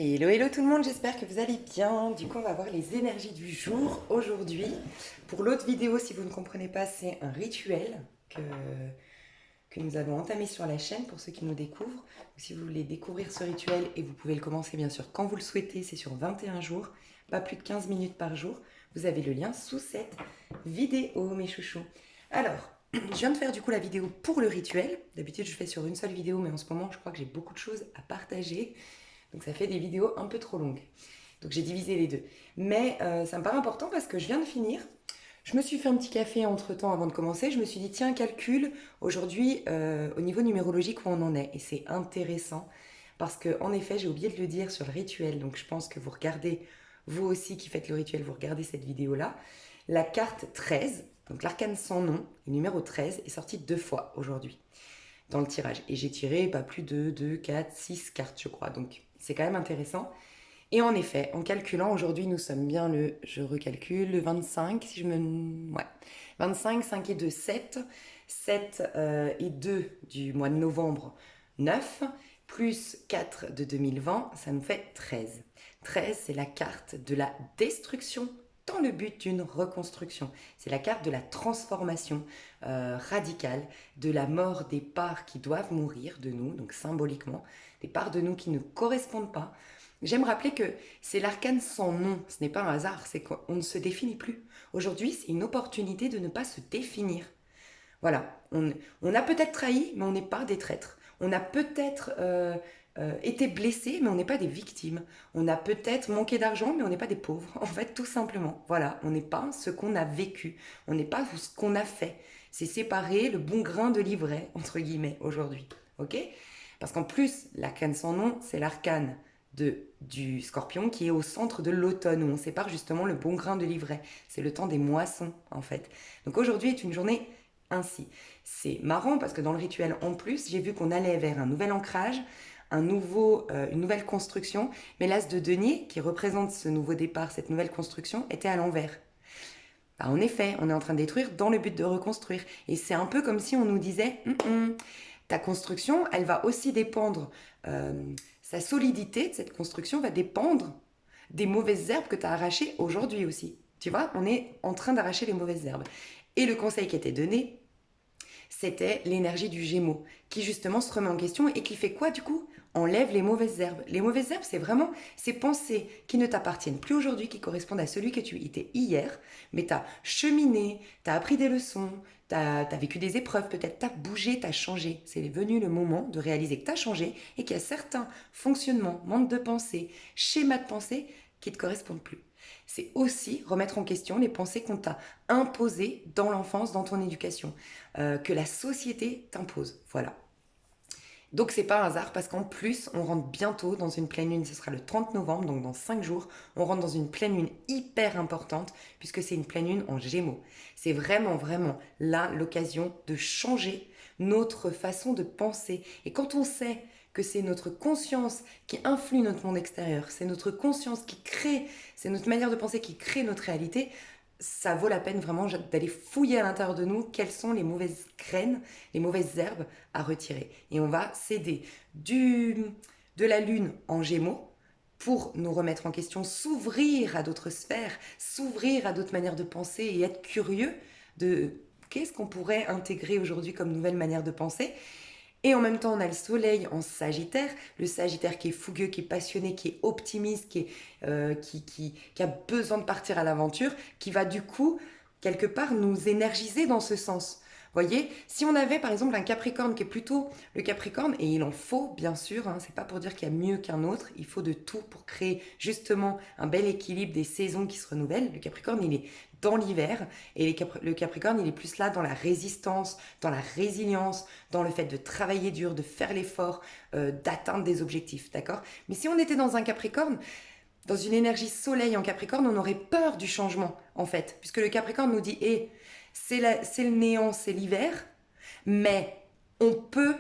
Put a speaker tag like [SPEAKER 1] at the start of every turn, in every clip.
[SPEAKER 1] Hello, hello tout le monde, j'espère que vous allez bien. Du coup, on va voir les énergies du jour aujourd'hui. Pour l'autre vidéo, si vous ne comprenez pas, c'est un rituel que nous avons entamé sur la chaîne pour ceux qui nous découvrent. Si vous voulez découvrir ce rituel, et vous pouvez le commencer bien sûr quand vous le souhaitez, c'est sur 21 jours, pas plus de 15 minutes par jour. Vous avez le lien sous cette vidéo, mes chouchous. Alors, je viens de faire du coup la vidéo pour le rituel. D'habitude, je fais sur une seule vidéo, mais en ce moment, je crois que j'ai beaucoup de choses à partager. Donc ça fait des vidéos un peu trop longues. Donc j'ai divisé les deux. Mais ça me paraît important parce que je viens de finir. Je me suis fait un petit café entre-temps avant de commencer. Je me suis dit, tiens, calcule aujourd'hui au niveau numérologique où on en est. Et c'est intéressant parce que en effet, j'ai oublié de le dire sur le rituel. Donc je pense que vous regardez, vous aussi qui faites le rituel, vous regardez cette vidéo-là. La carte 13, donc l'arcane sans nom, le numéro 13, est sorti 2 fois aujourd'hui dans le tirage. Et j'ai tiré pas plus de 2, 4, 6 cartes, je crois. Donc c'est quand même intéressant. Et en effet, en calculant, aujourd'hui nous sommes bien je recalcule, le 25, si je me... Ouais. 25, 5 et 2, 7. 7 et 2 du mois de novembre, 9. Plus 4 de 2020, ça nous fait 13. 13, c'est la carte de la destruction dans le but d'une reconstruction. C'est la carte de la transformation radicale, de la mort des parts qui doivent mourir de nous, donc symboliquement, des parts de nous qui ne correspondent pas. J'aime rappeler que c'est l'arcane sans nom, ce n'est pas un hasard, c'est qu'on ne se définit plus. Aujourd'hui, c'est une opportunité de ne pas se définir. Voilà, on a peut-être trahi, mais on n'est pas des traîtres. On a peut-être été blessé, mais on n'est pas des victimes. On a peut-être manqué d'argent, mais on n'est pas des pauvres. En fait, tout simplement. Voilà, on n'est pas ce qu'on a vécu. On n'est pas ce qu'on a fait. C'est séparer le bon grain de l'ivraie, entre guillemets, aujourd'hui. Ok? Parce qu'en plus, l'arcane sans nom, c'est l'arcane du scorpion qui est au centre de l'automne, où on sépare justement le bon grain de l'ivraie. C'est le temps des moissons, en fait. Donc aujourd'hui est une journée ainsi. C'est marrant parce que dans le rituel en plus, j'ai vu qu'on allait vers un nouvel ancrage, une nouvelle construction, mais l'as de denier, qui représente ce nouveau départ, cette nouvelle construction, était à l'envers. Bah, en effet, on est en train de détruire dans le but de reconstruire. Et c'est un peu comme si on nous disait, ta construction, elle va aussi dépendre, sa solidité de cette construction va dépendre des mauvaises herbes que tu as arrachées aujourd'hui aussi. Tu vois, on est en train d'arracher les mauvaises herbes. Et le conseil qui était donné, c'était l'énergie du Gémeaux, qui justement se remet en question et qui fait quoi du coup? Enlève les mauvaises herbes. Les mauvaises herbes, c'est vraiment ces pensées qui ne t'appartiennent plus aujourd'hui, qui correspondent à celui que tu étais hier, mais tu as cheminé, tu as appris des leçons, tu as vécu des épreuves, peut-être tu as bougé, tu as changé. C'est venu le moment de réaliser que tu as changé et qu'il y a certains fonctionnements, modes de pensée, schémas de pensée qui ne te correspondent plus. C'est aussi remettre en question les pensées qu'on t'a imposées dans l'enfance, dans ton éducation, que la société t'impose. Voilà. Donc c'est pas un hasard parce qu'en plus on rentre bientôt dans une pleine lune, ce sera le 30 novembre, donc dans 5 jours, on rentre dans une pleine lune hyper importante puisque c'est une pleine lune en Gémeaux. C'est vraiment vraiment là l'occasion de changer notre façon de penser. Et quand on sait que c'est notre conscience qui influe notre monde extérieur, c'est notre conscience qui crée, c'est notre manière de penser qui crée notre réalité, ça vaut la peine vraiment d'aller fouiller à l'intérieur de nous quelles sont les mauvaises graines, les mauvaises herbes à retirer. Et on va s'aider de la lune en Gémeaux pour nous remettre en question, s'ouvrir à d'autres sphères, s'ouvrir à d'autres manières de penser et être curieux de qu'est-ce qu'on pourrait intégrer aujourd'hui comme nouvelle manière de penser. Et en même temps, on a le soleil en Sagittaire, le Sagittaire qui est fougueux, qui est passionné, qui est optimiste, qui a besoin de partir à l'aventure, qui va du coup, quelque part, nous énergiser dans ce sens. Vous voyez, si on avait par exemple un Capricorne qui est plutôt le Capricorne, et il en faut bien sûr, hein, c'est pas pour dire qu'il y a mieux qu'un autre, il faut de tout pour créer justement un bel équilibre des saisons qui se renouvellent. Le Capricorne, il est dans l'hiver, et le Capricorne, il est plus là dans la résistance, dans la résilience, dans le fait de travailler dur, de faire l'effort, d'atteindre des objectifs, d'accord? Mais si on était dans un Capricorne, dans une énergie soleil en Capricorne, on aurait peur du changement, en fait, puisque le Capricorne nous dit, c'est le néant, c'est l'hiver, mais on peut,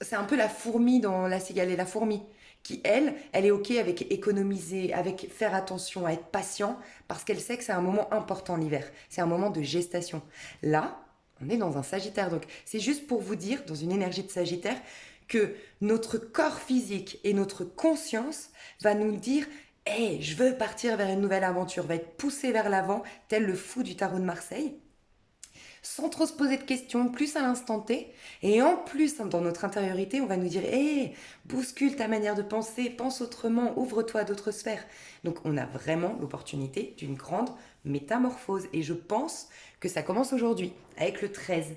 [SPEAKER 1] c'est un peu la fourmi dans la cigale et la fourmi, qui elle est ok avec économiser, avec faire attention, à être patient, parce qu'elle sait que c'est un moment important l'hiver, c'est un moment de gestation. Là, on est dans un Sagittaire, donc c'est juste pour vous dire, dans une énergie de Sagittaire, que notre corps physique et notre conscience va nous dire « Hey, je veux partir vers une nouvelle aventure », va être poussé vers l'avant, tel le fou du tarot de Marseille, sans trop se poser de questions, plus à l'instant T. Et en plus, dans notre intériorité, on va nous dire « Hey, bouscule ta manière de penser, pense autrement, ouvre-toi à d'autres sphères ». Donc on a vraiment l'opportunité d'une grande métamorphose. Et je pense que ça commence aujourd'hui, avec le 13.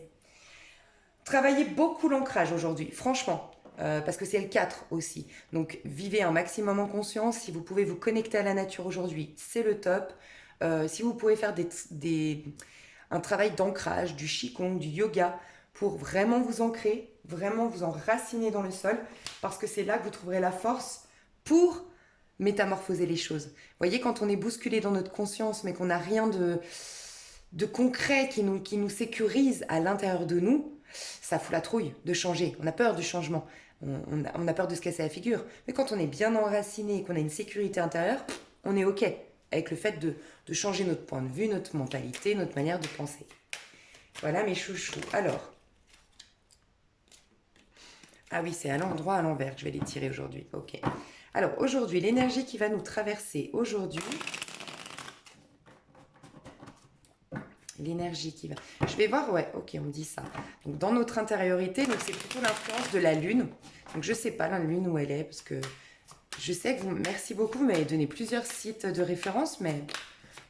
[SPEAKER 1] Travaillez beaucoup l'ancrage aujourd'hui, franchement. Parce que c'est le 4 aussi. Donc vivez un maximum en conscience. Si vous pouvez vous connecter à la nature aujourd'hui, c'est le top. Si vous pouvez faire un travail d'ancrage, du qigong, du yoga, pour vraiment vous ancrer, vraiment vous enraciner dans le sol, parce que c'est là que vous trouverez la force pour métamorphoser les choses. Vous voyez, quand on est bousculé dans notre conscience, mais qu'on n'a rien de concret qui nous sécurise à l'intérieur de nous, ça fout la trouille de changer. On a peur du changement. On a peur de se casser la figure. Mais quand on est bien enraciné et qu'on a une sécurité intérieure, on est OK avec le fait de changer notre point de vue, notre mentalité, notre manière de penser. Voilà mes chouchous. Alors, ah oui, c'est à l'endroit, à l'envers que je vais les tirer aujourd'hui. OK. Alors, aujourd'hui, l'énergie qui va nous traverser aujourd'hui... L'énergie qui va... Je vais voir, ouais, ok, on me dit ça. Donc, dans notre intériorité, donc c'est plutôt l'influence de la Lune. Donc, je ne sais pas la Lune où elle est, parce que je sais que vous... Merci beaucoup, vous m'avez donné plusieurs sites de référence, mais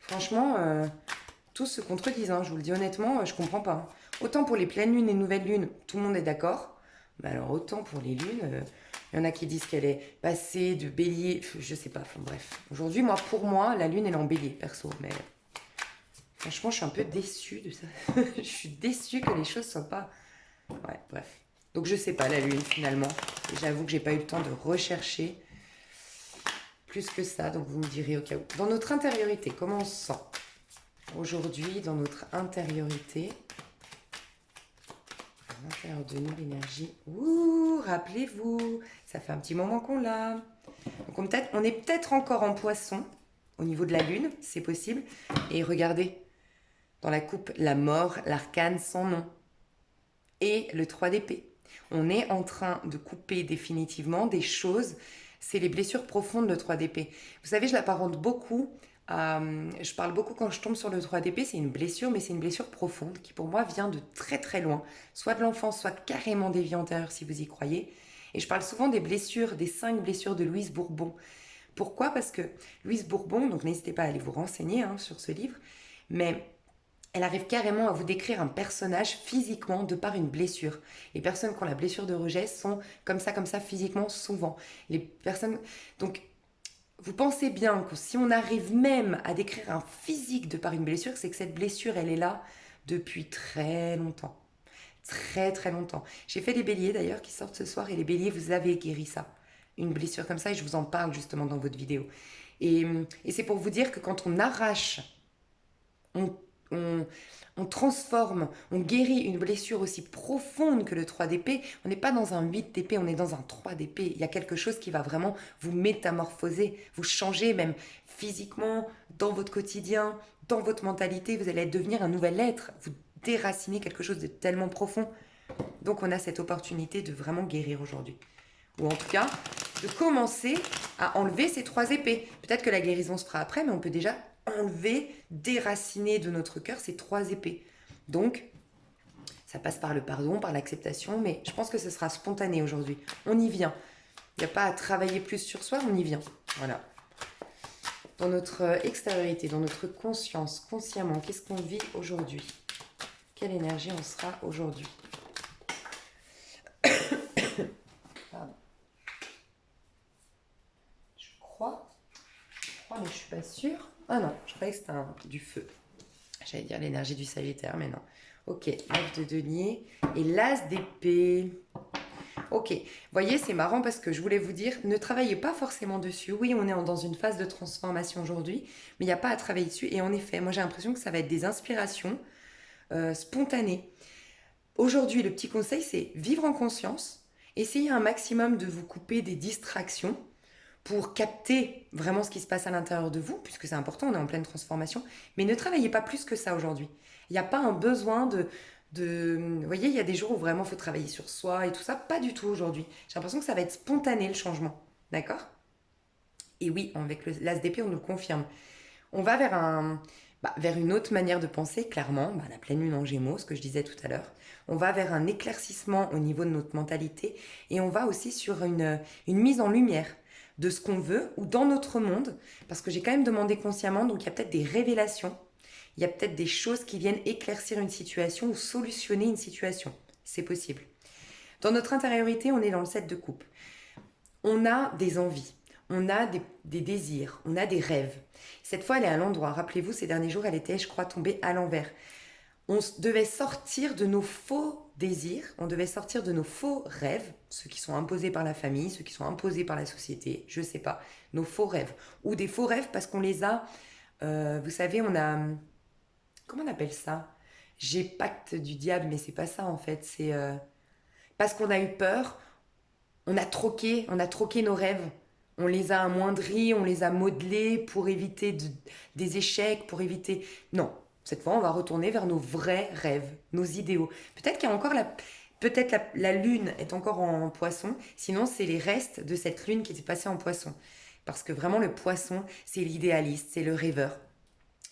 [SPEAKER 1] franchement, tous se contredisent, hein, je vous le dis honnêtement, je ne comprends pas. Autant pour les pleines lunes et nouvelles lunes, tout le monde est d'accord. Mais alors, autant pour les lunes, il y en a qui disent qu'elle est passée de bélier, je ne sais pas, enfin bref. Aujourd'hui, pour moi, la Lune, elle est en bélier, perso, mais... Franchement, je suis un peu déçue de ça. Je suis déçue que les choses ne soient pas... Ouais, bref. Donc, je ne sais pas, la Lune, finalement. J'avoue que je n'ai pas eu le temps de rechercher plus que ça. Donc, vous me direz au cas où. Dans notre intériorité, comment on se sent aujourd'hui, dans notre intériorité? À l'intérieur de nous, l'énergie. Ouh, rappelez-vous, ça fait un petit moment qu'on l'a. Donc, on est peut-être encore en poisson, au niveau de la Lune, c'est possible. Et regardez, dans la coupe, la mort, l'arcane sans nom et le 3 d'épée. On est en train de couper définitivement des choses. C'est les blessures profondes, le 3 d'épée. Vous savez, je l'apparente beaucoup. Je parle beaucoup quand je tombe sur le 3 d'épée. C'est une blessure, mais c'est une blessure profonde qui pour moi vient de très très loin. Soit de l'enfance, soit carrément des vies antérieures si vous y croyez. Et je parle souvent des blessures, des 5 blessures de Louise Bourbon. Pourquoi? Parce que Louise Bourbon, donc n'hésitez pas à aller vous renseigner sur ce livre, mais... elle arrive carrément à vous décrire un personnage physiquement de par une blessure. Les personnes qui ont la blessure de rejet sont comme ça physiquement souvent. Les personnes... Donc, vous pensez bien que si on arrive même à décrire un physique de par une blessure, c'est que cette blessure, elle est là depuis très longtemps. Très très longtemps. J'ai fait des béliers d'ailleurs qui sortent ce soir et les béliers, vous avez guéri ça. Une blessure comme ça et je vous en parle justement dans votre vidéo. Et c'est pour vous dire que quand on arrache, on transforme, on guérit une blessure aussi profonde que le 3 d'épée. On n'est pas dans un 8 d'épée, on est dans un 3 d'épée. Il y a quelque chose qui va vraiment vous métamorphoser, vous changer même physiquement, dans votre quotidien, dans votre mentalité. Vous allez devenir un nouvel être, vous déracinez quelque chose de tellement profond. Donc on a cette opportunité de vraiment guérir aujourd'hui. Ou en tout cas, de commencer à enlever ces 3 épées. Peut-être que la guérison se fera après, mais on peut déjà... enlever, déraciner de notre cœur ces 3 épées. Donc, ça passe par le pardon, par l'acceptation, mais je pense que ce sera spontané aujourd'hui. On y vient. Il n'y a pas à travailler plus sur soi, on y vient. Voilà. Dans notre extériorité, dans notre conscience, consciemment, qu'est-ce qu'on vit aujourd'hui? Quelle énergie on sera aujourd'hui? Pardon. Je crois, mais je suis pas sûre. Ah non, je croyais que c'était du feu. J'allais dire l'énergie du Sagittaire, mais non. Ok, 9 de denier et l'as d'épée. Ok, voyez, c'est marrant parce que je voulais vous dire, ne travaillez pas forcément dessus. Oui, on est dans une phase de transformation aujourd'hui, mais il n'y a pas à travailler dessus. Et en effet, moi j'ai l'impression que ça va être des inspirations spontanées. Aujourd'hui, le petit conseil, c'est vivre en conscience. Essayez un maximum de vous couper des distractions pour capter vraiment ce qui se passe à l'intérieur de vous, puisque c'est important, on est en pleine transformation, mais ne travaillez pas plus que ça aujourd'hui. Il n'y a pas un besoin Vous voyez, il y a des jours où vraiment il faut travailler sur soi et tout ça. Pas du tout aujourd'hui. J'ai l'impression que ça va être spontané le changement. D'accord? Et oui, avec l'ASDP, on nous le confirme. On va vers une autre manière de penser, clairement, la pleine lune en Gémeaux, ce que je disais tout à l'heure. On va vers un éclaircissement au niveau de notre mentalité et on va aussi sur une mise en lumière de ce qu'on veut ou dans notre monde, parce que j'ai quand même demandé consciemment, donc il y a peut-être des révélations, il y a peut-être des choses qui viennent éclaircir une situation ou solutionner une situation. C'est possible. Dans notre intériorité, on est dans le 7 de coupe. On a des envies, on a des désirs, on a des rêves. Cette fois, elle est à l'endroit. Rappelez-vous, ces derniers jours, elle était, je crois, tombée à l'envers. On devait sortir de nos faux désirs, on devait sortir de nos faux rêves, ceux qui sont imposés par la famille, ceux qui sont imposés par la société, je sais pas, nos faux rêves. Ou des faux rêves parce qu'on les a, vous savez, on a, comment on appelle ça? J'ai pacte du diable, mais c'est pas ça en fait, c'est parce qu'on a eu peur, on a troqué nos rêves. On les a amoindris, on les a modelés pour éviter des échecs, pour éviter... Non, cette fois, on va retourner vers nos vrais rêves, nos idéaux. Peut-être qu'il y a encore Peut-être la lune est encore en poisson, sinon c'est les restes de cette lune qui s'est passée en poisson. Parce que vraiment, le poisson, c'est l'idéaliste, c'est le rêveur.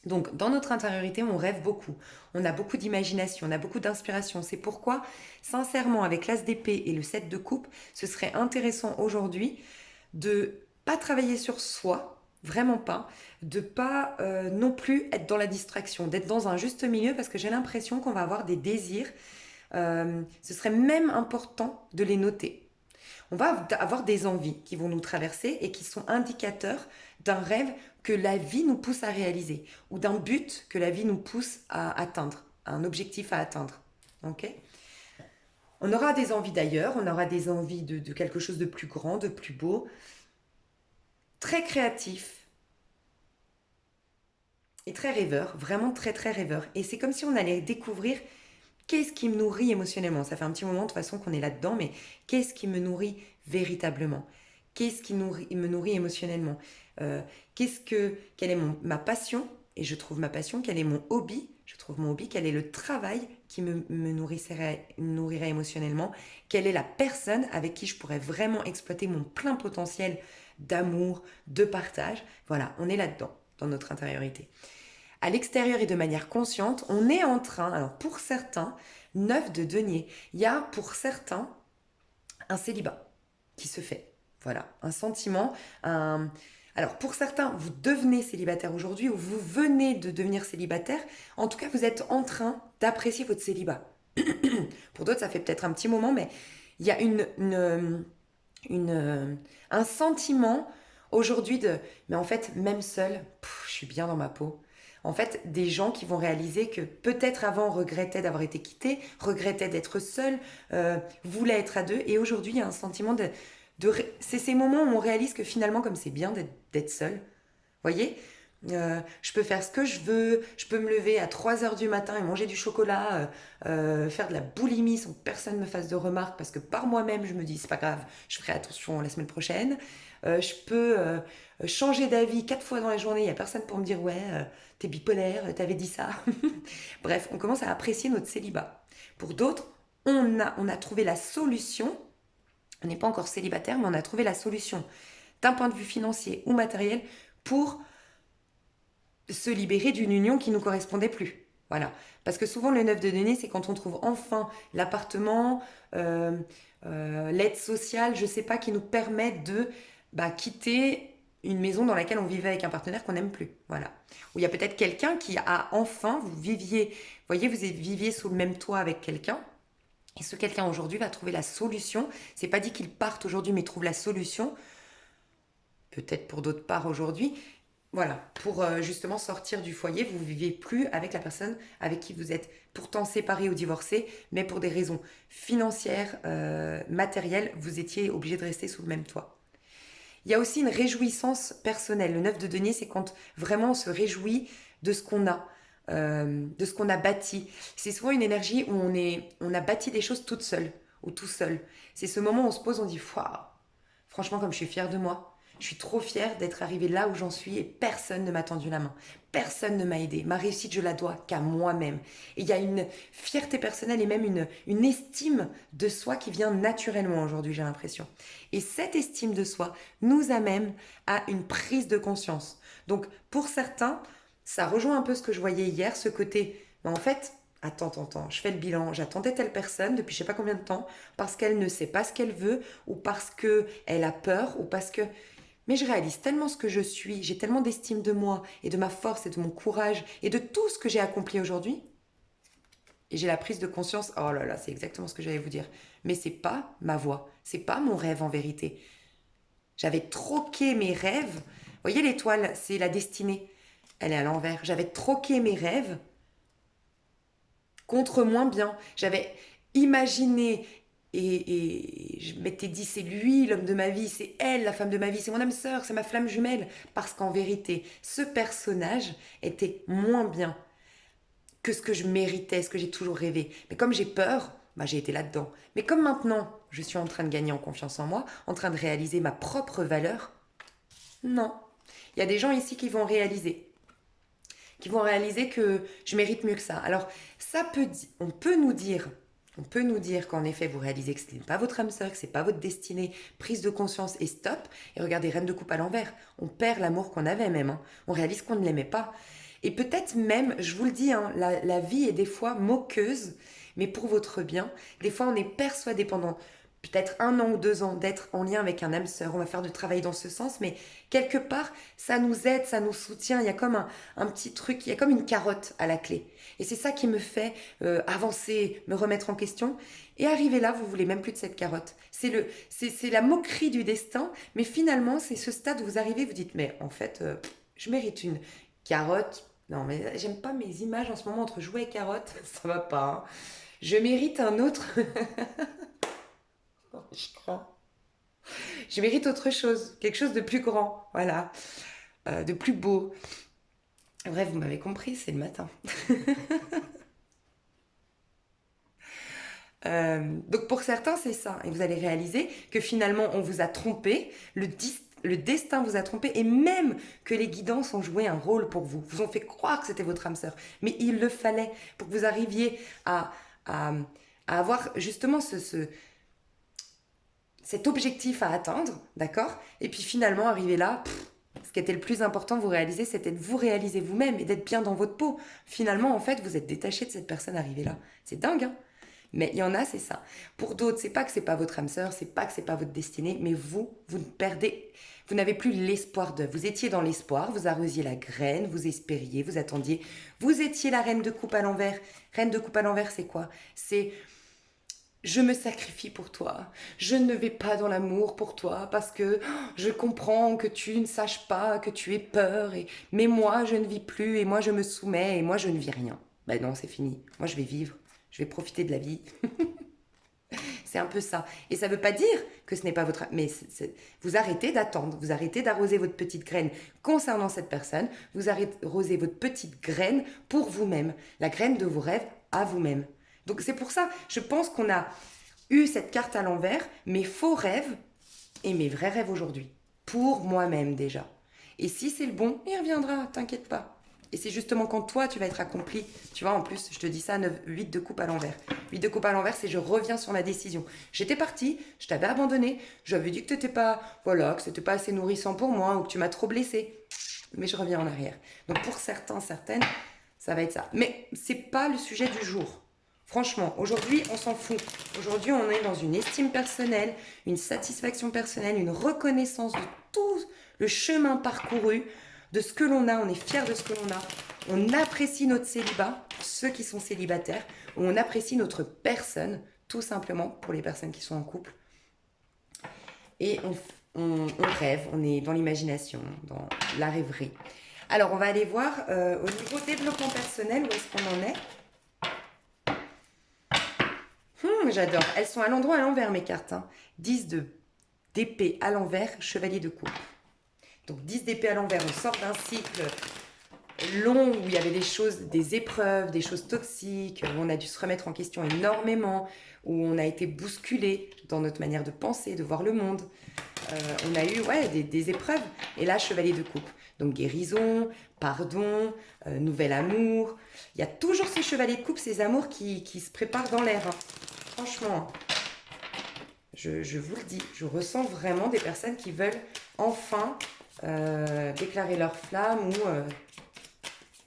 [SPEAKER 1] Donc, dans notre intériorité, on rêve beaucoup. On a beaucoup d'imagination, on a beaucoup d'inspiration. C'est pourquoi, sincèrement, avec l'as d'épée et le 7 de coupe, ce serait intéressant aujourd'hui de pas travailler sur soi, vraiment pas, de pas non plus être dans la distraction, d'être dans un juste milieu parce que j'ai l'impression qu'on va avoir des désirs. Ce serait même important de les noter. On va avoir des envies qui vont nous traverser et qui sont indicateurs d'un rêve que la vie nous pousse à réaliser ou d'un but que la vie nous pousse à atteindre, un objectif à atteindre. Ok? On aura des envies d'ailleurs, on aura des envies de quelque chose de plus grand, de plus beau, très créatif et très rêveur, vraiment très très rêveur. Et c'est comme si on allait découvrir qu'est-ce qui me nourrit émotionnellement. Ça fait un petit moment de toute façon qu'on est là-dedans, mais qu'est-ce qui me nourrit véritablement? Qu'est-ce qui me nourrit émotionnellement? Quelle est ma passion? Et je trouve ma passion. Quel est mon hobby? Je trouve mon hobby. Quel est le travail qui me nourrirait émotionnellement? Quelle est la personne avec qui je pourrais vraiment exploiter mon plein potentiel d'amour, de partage? Voilà, on est là-dedans, dans notre intériorité. À l'extérieur et de manière consciente, on est en train, alors pour certains, 9 de denier, il y a pour certains un célibat qui se fait. Voilà, un sentiment, Alors pour certains, vous devenez célibataire aujourd'hui ou vous venez de devenir célibataire. En tout cas, vous êtes en train d'apprécier votre célibat. Pour d'autres, ça fait peut-être un petit moment, mais il y a un sentiment aujourd'hui mais en fait, même seul, je suis bien dans ma peau. En fait, des gens qui vont réaliser que peut-être avant on regrettait d'avoir été quitté, regrettait d'être seul, voulait être à deux, et aujourd'hui il y a un sentiment c'est ces moments où on réalise que finalement, comme c'est bien d'être seul, vous voyez, je peux faire ce que je veux, je peux me lever à 3 heures du matin et manger du chocolat, faire de la boulimie sans que personne me fasse de remarques parce que par moi-même je me dis c'est pas grave, je ferai attention la semaine prochaine. Je peux changer d'avis 4 fois dans la journée, il n'y a personne pour me dire ouais, t'es bipolaire, t'avais dit ça. Bref, on commence à apprécier notre célibat. Pour d'autres, on a trouvé la solution, on n'est pas encore célibataire, mais on a trouvé la solution d'un point de vue financier ou matériel pour se libérer d'une union qui ne nous correspondait plus. Voilà. Parce que souvent, le 9 de denier, c'est quand on trouve enfin l'appartement, l'aide sociale, je ne sais pas, qui nous permet de quitter une maison dans laquelle on vivait avec un partenaire qu'on n'aime plus. Voilà. Ou il y a peut-être quelqu'un qui a enfin, vous voyez, vous viviez sous le même toit avec quelqu'un. Et ce quelqu'un aujourd'hui va trouver la solution. C'est pas dit qu'il parte aujourd'hui, mais trouve la solution. Peut-être pour d'autres parts aujourd'hui. Voilà, pour justement sortir du foyer, vous ne vivez plus avec la personne avec qui vous êtes pourtant séparé ou divorcé, mais pour des raisons financières, matérielles, vous étiez obligé de rester sous le même toit. Il y a aussi une réjouissance personnelle. Le 9 de denier, c'est quand vraiment on se réjouit de ce qu'on a, de ce qu'on a bâti. C'est souvent une énergie où on a bâti des choses toute seule ou tout seul. C'est ce moment où on se pose, on dit « Waouh, franchement comme je suis fière de moi ». Je suis trop fière d'être arrivée là où j'en suis et personne ne m'a tendu la main. Personne ne m'a aidée. Ma réussite, je la dois qu'à moi-même. Et il y a une fierté personnelle et même une estime de soi qui vient naturellement aujourd'hui, j'ai l'impression. Et cette estime de soi nous amène à une prise de conscience. Donc, pour certains, ça rejoint un peu ce que je voyais hier, ce côté, mais en fait, attends, je fais le bilan, j'attendais telle personne depuis je sais pas combien de temps, parce qu'elle ne sait pas ce qu'elle veut, ou parce qu'elle a peur, ou parce que... Mais je réalise tellement ce que je suis, j'ai tellement d'estime de moi, et de ma force, et de mon courage, et de tout ce que j'ai accompli aujourd'hui, et j'ai la prise de conscience, oh là là, c'est exactement ce que j'allais vous dire, mais c'est pas ma voie, c'est pas mon rêve en vérité. J'avais troqué mes rêves, vous voyez l'étoile, c'est la destinée, elle est à l'envers, j'avais troqué mes rêves contre moins bien. J'avais imaginé et je m'étais dit c'est lui l'homme de ma vie, c'est elle la femme de ma vie, c'est mon âme sœur, c'est ma flamme jumelle. Parce qu'en vérité, ce personnage était moins bien que ce que je méritais, ce que j'ai toujours rêvé. Mais comme j'ai peur, bah, j'ai été là-dedans. Mais comme maintenant, je suis en train de gagner en confiance en moi, en train de réaliser ma propre valeur, non. Il y a des gens ici qui vont réaliser que je mérite mieux que ça. Alors, on peut nous dire qu'en effet, vous réalisez que ce n'est pas votre âme sœur, que ce n'est pas votre destinée, prise de conscience et stop. Et regardez, Reine de coupe à l'envers. On perd l'amour qu'on avait même. Hein. On réalise qu'on ne l'aimait pas. Et peut-être même, je vous le dis, hein, la vie est des fois moqueuse, mais pour votre bien. Des fois, on est persuadé pendant peut-être 1 an ou 2 ans d'être en lien avec un âme sœur. On va faire du travail dans ce sens, mais quelque part, ça nous aide, ça nous soutient. Il y a comme un petit truc, il y a comme une carotte à la clé. Et c'est ça qui me fait avancer, me remettre en question. Et arriver là, vous voulez même plus de cette carotte. C'est la moquerie du destin, mais finalement, c'est ce stade où vous arrivez, vous dites, mais en fait, je mérite une carotte. Non, mais j'aime pas mes images en ce moment entre jouet et carotte, ça va pas. Hein. Je mérite un autre. Je crois. Je mérite autre chose, quelque chose de plus grand, voilà, de plus beau. Bref, vous m'avez compris, c'est le matin. Donc pour certains, c'est ça. Et vous allez réaliser que finalement, on vous a trompé, le destin vous a trompé, et même que les guidances ont joué un rôle pour vous. Vous ont fait croire que c'était votre âme sœur. Mais il le fallait pour que vous arriviez à, à avoir justement cet objectif à atteindre, d'accord? Et puis finalement, arriver là, ce qui était le plus important, vous réaliser, c'était de vous réaliser vous-même et d'être bien dans votre peau. Finalement, en fait, vous êtes détaché de cette personne arrivée là. C'est dingue, hein? Mais il y en a, c'est ça. Pour d'autres, c'est pas que c'est pas votre âme sœur, c'est pas que c'est pas votre destinée, mais vous perdez, vous n'avez plus l'espoir de. Vous étiez dans l'espoir, vous arrosiez la graine, vous espériez, vous attendiez. Vous étiez la reine de coupe à l'envers. Reine de coupe à l'envers, c'est quoi? C'est je me sacrifie pour toi. Je ne vais pas dans l'amour pour toi parce que je comprends que tu ne saches pas, que tu aies peur. Mais moi, je ne vis plus et moi, je me soumets et moi, je ne vis rien. Ben non, c'est fini. Moi, je vais vivre. Je vais profiter de la vie. C'est un peu ça. Et ça ne veut pas dire que ce n'est pas votre... Mais vous arrêtez d'attendre. Vous arrêtez d'arroser votre petite graine concernant cette personne. Vous arrosez votre petite graine pour vous-même. La graine de vos rêves à vous-même. Donc c'est pour ça, je pense qu'on a eu cette carte à l'envers, mes faux rêves et mes vrais rêves aujourd'hui. Pour moi-même déjà. Et si c'est le bon, il reviendra, t'inquiète pas. Et c'est justement quand toi, tu vas être accompli. Tu vois, en plus, je te dis ça, 8 de coupe à l'envers. 8 de coupe à l'envers, c'est je reviens sur ma décision. J'étais partie, je t'avais abandonné, j'avais dit que t'étais pas, voilà, que c'était pas assez nourrissant pour moi ou que tu m'as trop blessé. Mais je reviens en arrière. Donc pour certains, certaines, ça va être ça. Mais c'est pas le sujet du jour. Franchement, aujourd'hui, on s'en fout. Aujourd'hui, on est dans une estime personnelle, une satisfaction personnelle, une reconnaissance de tout le chemin parcouru, de ce que l'on a. On est fiers de ce que l'on a. On apprécie notre célibat, pour ceux qui sont célibataires, ou on apprécie notre personne, tout simplement, pour les personnes qui sont en couple. Et on rêve, on est dans l'imagination, dans la rêverie. Alors, on va aller voir au niveau développement personnel, où est-ce qu'on en est. J'adore. Elles sont à l'endroit à l'envers, mes cartes. Hein. 10 d'épée à l'envers, chevalier de coupe. Donc 10 d'épée à l'envers, on sort d'un cycle long où il y avait des choses, des épreuves, des choses toxiques, où on a dû se remettre en question énormément, où on a été bousculé dans notre manière de penser, de voir le monde. on a eu ouais, des épreuves. Et là, chevalier de coupe. Donc guérison, pardon, nouvel amour. Il y a toujours ce chevalier de coupe, ces amours qui se préparent dans l'air. Hein. Franchement, je vous le dis, je ressens vraiment des personnes qui veulent enfin déclarer leur flamme ou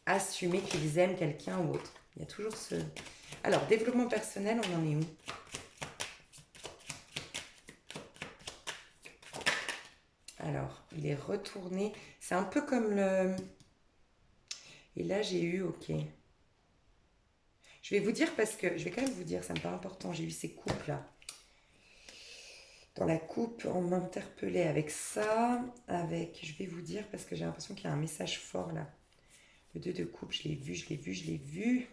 [SPEAKER 1] assumer qu'ils aiment quelqu'un ou autre. Il y a toujours ce... Alors, développement personnel, on en est où? Alors, il est retourné. C'est un peu comme le... Et là, j'ai eu, ok. Je vais vous dire parce que... Je vais quand même vous dire, ça me paraît important. J'ai eu ces coupes-là. Dans la coupe, on m'interpellait avec ça, avec... Je vais vous dire parce que j'ai l'impression qu'il y a un message fort là. Le 2 de coupe, je l'ai vu, je l'ai vu, je l'ai vu.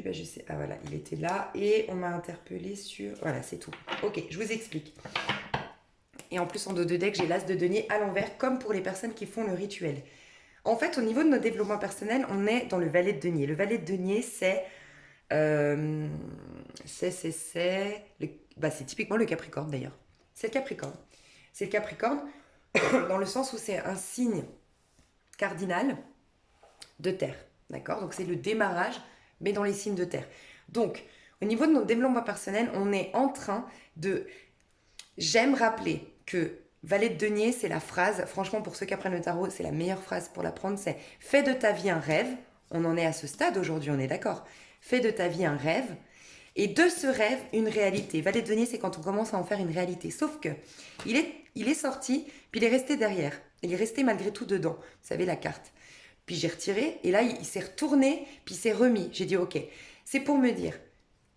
[SPEAKER 1] Ben je sais. Ah voilà, il était là. Et on m'a interpellé sur... Voilà, c'est tout. Ok, je vous explique. Et en plus, en dos de deck, j'ai l'as de denier à l'envers, comme pour les personnes qui font le rituel. En fait, au niveau de nos développements personnels, on est dans le valet de denier. Le valet de denier, c'est c'est typiquement le Capricorne d'ailleurs. C'est le Capricorne. C'est le Capricorne dans le sens où c'est un signe cardinal de terre. D'accord? Donc c'est le démarrage, mais dans les signes de terre. Donc, au niveau de nos développements personnels, on est en train de... J'aime rappeler que valet de denier, c'est la phrase, franchement pour ceux qui apprennent le tarot, c'est la meilleure phrase pour l'apprendre, c'est « Fais de ta vie un rêve ». On en est à ce stade aujourd'hui, on est d'accord. Fais de ta vie un rêve et de ce rêve une réalité. Valet de denier, c'est quand on commence à en faire une réalité. Sauf que il est sorti, puis il est resté derrière. Il est resté malgré tout dedans. Vous savez, la carte. Puis j'ai retiré et là, il s'est retourné, puis il s'est remis. J'ai dit, ok, c'est pour me dire,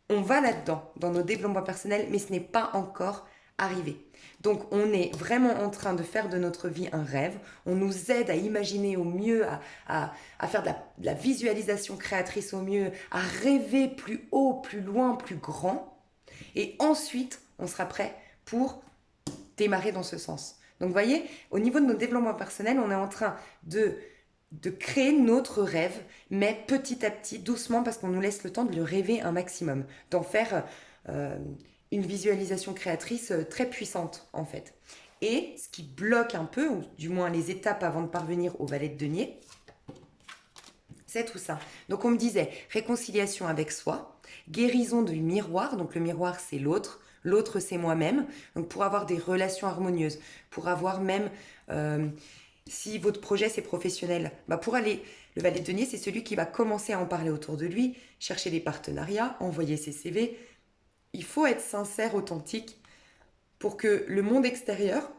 [SPEAKER 1] on va là-dedans, dans nos développements personnels, mais ce n'est pas encore arrivé. Donc on est vraiment en train de faire de notre vie un rêve, on nous aide à imaginer au mieux, à faire de la visualisation créatrice au mieux, à rêver plus haut, plus loin, plus grand, et ensuite on sera prêt pour démarrer dans ce sens. Donc vous voyez, au niveau de nos développements personnels, on est en train de créer notre rêve, mais petit à petit, doucement, parce qu'on nous laisse le temps de le rêver un maximum, d'en faire... une visualisation créatrice très puissante en fait. Et ce qui bloque un peu, ou du moins les étapes avant de parvenir au valet de denier, c'est tout ça. Donc on me disait réconciliation avec soi, guérison du miroir, donc le miroir c'est l'autre, l'autre c'est moi-même, donc pour avoir des relations harmonieuses, pour avoir même, si votre projet c'est professionnel, pour aller, le valet de denier c'est celui qui va commencer à en parler autour de lui, chercher des partenariats, envoyer ses CV. Il faut être sincère, authentique, pour que le monde extérieur,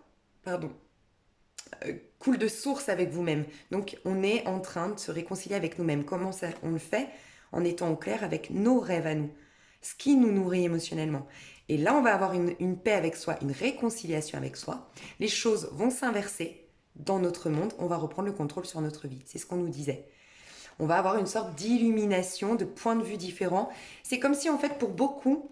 [SPEAKER 1] coule de source avec vous-même. Donc, on est en train de se réconcilier avec nous-mêmes. Comment ça, on le fait? En étant au clair avec nos rêves à nous, ce qui nous nourrit émotionnellement. Et là, on va avoir une paix avec soi, une réconciliation avec soi. Les choses vont s'inverser dans notre monde. On va reprendre le contrôle sur notre vie. C'est ce qu'on nous disait. On va avoir une sorte d'illumination, de points de vue différents. C'est comme si, en fait, pour beaucoup...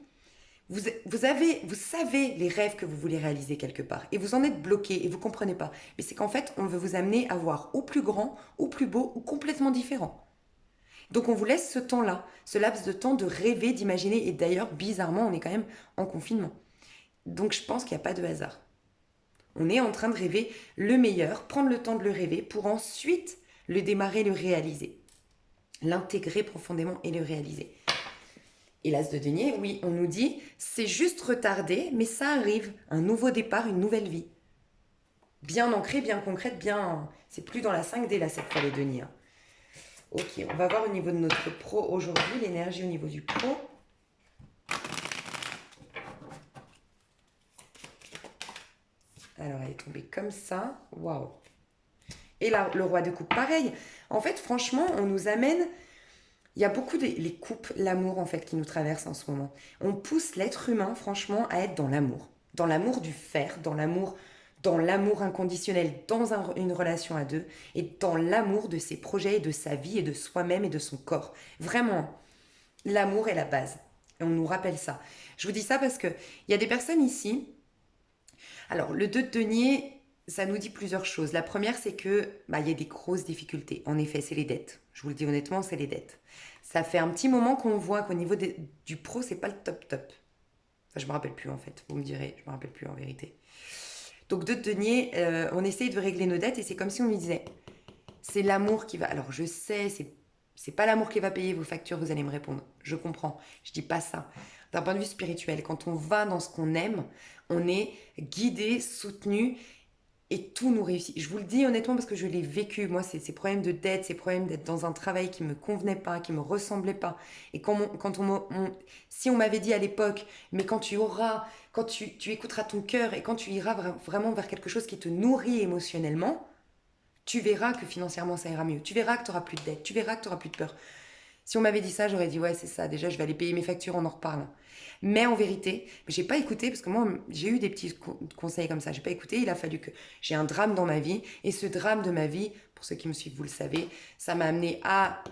[SPEAKER 1] Vous savez les rêves que vous voulez réaliser quelque part et vous en êtes bloqué et vous ne comprenez pas. Mais c'est qu'en fait, on veut vous amener à voir ou plus grand, ou plus beau, ou complètement différent. Donc on vous laisse ce temps-là, ce laps de temps de rêver, d'imaginer. Et d'ailleurs, bizarrement, on est quand même en confinement. Donc je pense qu'il n'y a pas de hasard. On est en train de rêver le meilleur, prendre le temps de le rêver pour ensuite le démarrer, le réaliser. L'intégrer profondément et le réaliser. Et l'as de denier, oui, on nous dit, c'est juste retardé, mais ça arrive. Un nouveau départ, une nouvelle vie. Bien ancrée, bien concrète, bien... C'est plus dans la 5D, là, cette fois, les deniers. Ok, on va voir au niveau de notre pro aujourd'hui, l'énergie au niveau du pro. Alors, elle est tombée comme ça. Waouh. Et là, le roi de coupe, pareil. En fait, franchement, on nous amène... Il y a beaucoup les coupes, l'amour en fait qui nous traverse en ce moment. On pousse l'être humain franchement à être dans l'amour du faire, dans l'amour inconditionnel, dans une relation à deux et dans l'amour de ses projets et de sa vie et de soi-même et de son corps. Vraiment, l'amour est la base. Et on nous rappelle ça. Je vous dis ça parce que il y a des personnes ici. Alors, le 2 de denier, ça nous dit plusieurs choses. La première, c'est que il y a des grosses difficultés. En effet, c'est les dettes. Je vous le dis honnêtement, c'est les dettes. Ça fait un petit moment qu'on voit qu'au niveau du pro, c'est pas le top top. Enfin, je me rappelle plus en fait, vous me direz, je me rappelle plus en vérité. Donc de denier, on essaye de régler nos dettes et c'est comme si on lui disait, c'est l'amour qui va... Alors je sais, c'est pas l'amour qui va payer vos factures, vous allez me répondre. Je comprends, je dis pas ça. D'un point de vue spirituel, quand on va dans ce qu'on aime, on est guidé, soutenu et tout nous réussit. Je vous le dis honnêtement parce que je l'ai vécu. Moi, c'est ces problèmes de dette, ces problèmes d'être dans un travail qui me convenait pas, qui me ressemblait pas. Et si on m'avait dit à l'époque, mais quand tu écouteras ton cœur et quand tu iras vraiment vers quelque chose qui te nourrit émotionnellement, tu verras que financièrement ça ira mieux. Tu verras que tu n'auras plus de dette. Tu verras que tu n'auras plus de peur. Si on m'avait dit ça, j'aurais dit ouais, c'est ça. Déjà, je vais aller payer mes factures, on en reparle. Mais en vérité, j'ai pas écouté parce que moi, j'ai eu des petits conseils comme ça. J'ai pas écouté. Il a fallu que j'ai un drame dans ma vie et ce drame de ma vie, pour ceux qui me suivent, vous le savez, ça m'a amené à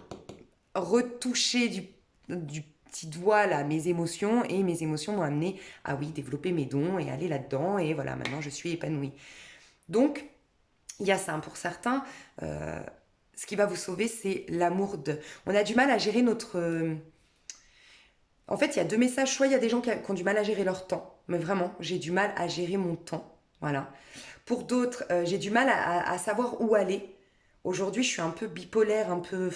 [SPEAKER 1] retoucher du petit doigt là mes émotions et mes émotions m'ont amené à oui développer mes dons et aller là-dedans et voilà maintenant je suis épanouie. Donc il y a ça pour certains. Ce qui va vous sauver, c'est l'amour de. On a du mal à gérer notre. En fait, il y a deux messages. Soit il y a des gens qui ont du mal à gérer leur temps. Mais vraiment, j'ai du mal à gérer mon temps. Voilà. Pour d'autres, j'ai du mal à savoir où aller. Aujourd'hui, je suis un peu bipolaire, un peu.